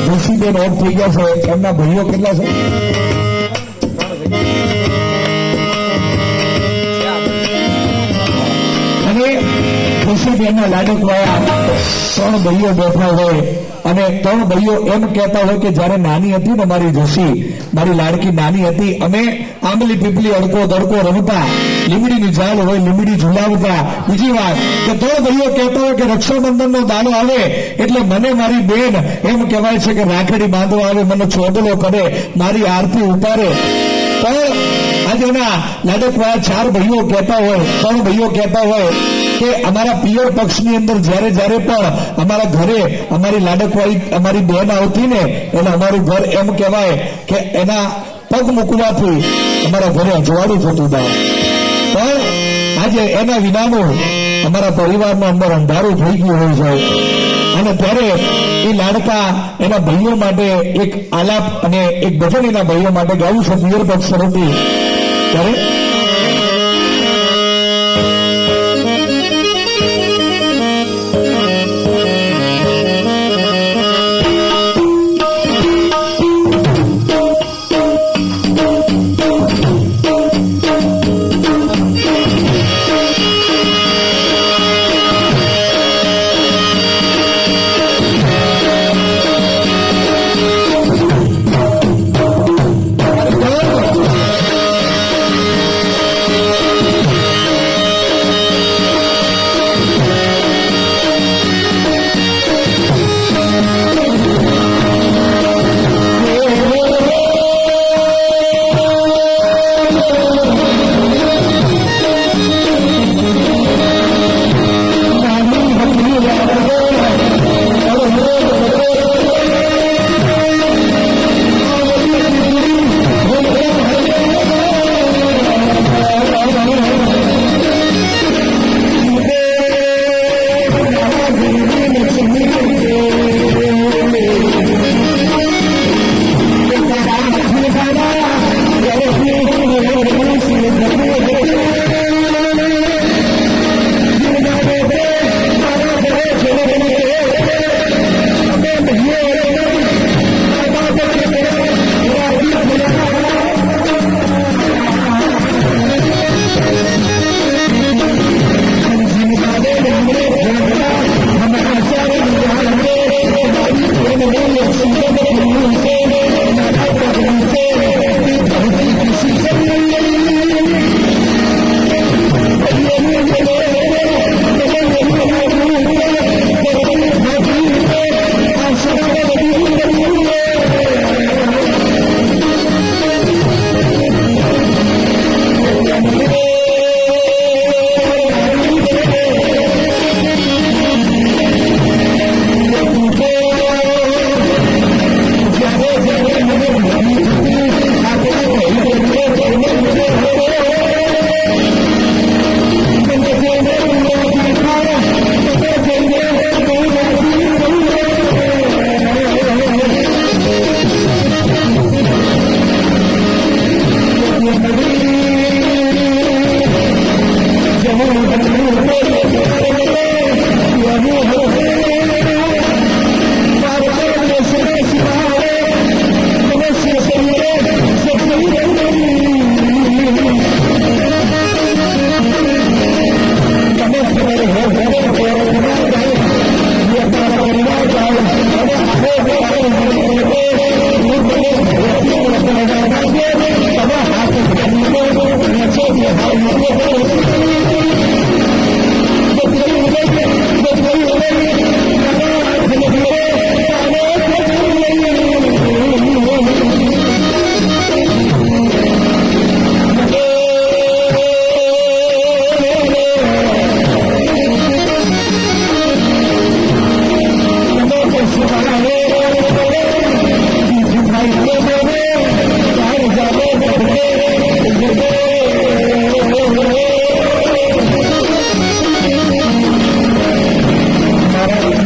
જોશીબેન of થઈ ગયા છે, એમના ભાઈઓ કેટલા છે? અને જોશીબેનના લાડકવાયા 3 ભાઈઓ બેઠા હોય અને 3 ભાઈઓ એમ કહેતા હોય કે જયારે નાની હતી ને મારી જોશી, મારી લાડકી નાની હતી, અમે આંબલી પીપલી અડકો દડકો રમતા, લીમડીની ઝાડ હોય લીમડી ઝુલાવતા. બીજી વાત કે 3 ભાઈઓ કહેતા હોય કે રક્ષાબંધનનો દાડો આવે એટલે મને મારી બેન એમ કહેવાય છે કે રાખડી બાંધવા આવે, મને ચોદલો કરે, મારી આરતી ઉતારે. પણ આજે એના લાડકવાયા 4 ભાઈઓ કહેતા હોય, 3 ભાઈઓ કહેતા હોય કે અમારા પિયર પક્ષની અંદર જ્યારે જ્યારે પણ અમારા ઘરે અમારી લાડકવાઈ અમારી બેન આવતી ને એટલે અમારું ઘર એમ કહેવાય કે એના પગ મૂકવાથી અમારા ઘરે અજવાળું થતું હતું. પણ આજે એના વિનાનું અમારા પરિવારના અંદર અંધારું થઈ ગયું હોય છે. અને ત્યારે એ લાડકા એના ભાઈઓ માટે એક આલાપ અને એક ભજન એના ભાઈઓ માટે ગાવું છે પિયર પક્ષ તરફથી. ત્યારે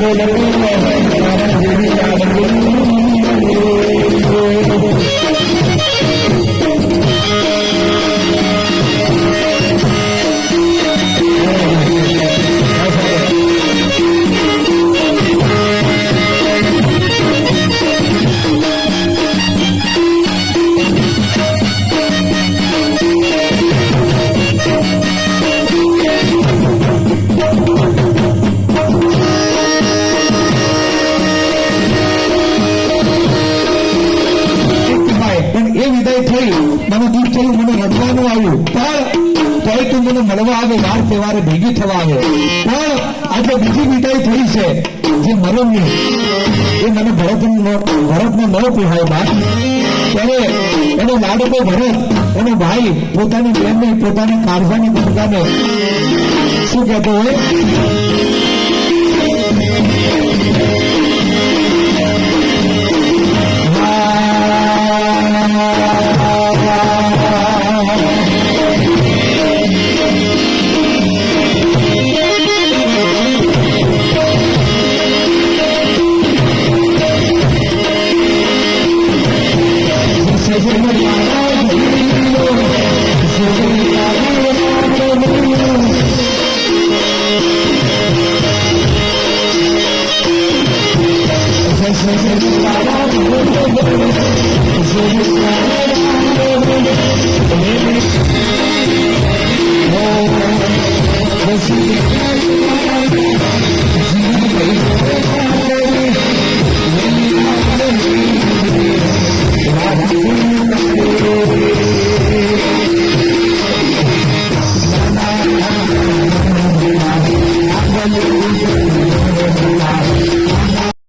તારા જેવી વિદાય થઈ મને દુઃખ થયું, મને રડવાનું આવ્યું, પણ તોય તું મને મળવા આવે, વાર તહેવારે ભેગી થવા આવે. પણ આજે બીજી વિદાય થઈ છે જે મરણની, એ મને ભરતને ન પીહાય બાપ. ત્યારે એનો લાડકો ભરત, એનો ભાઈ પોતાની બહેનને, પોતાની કારજાની દુર્ગાને શું કહેતો હોય?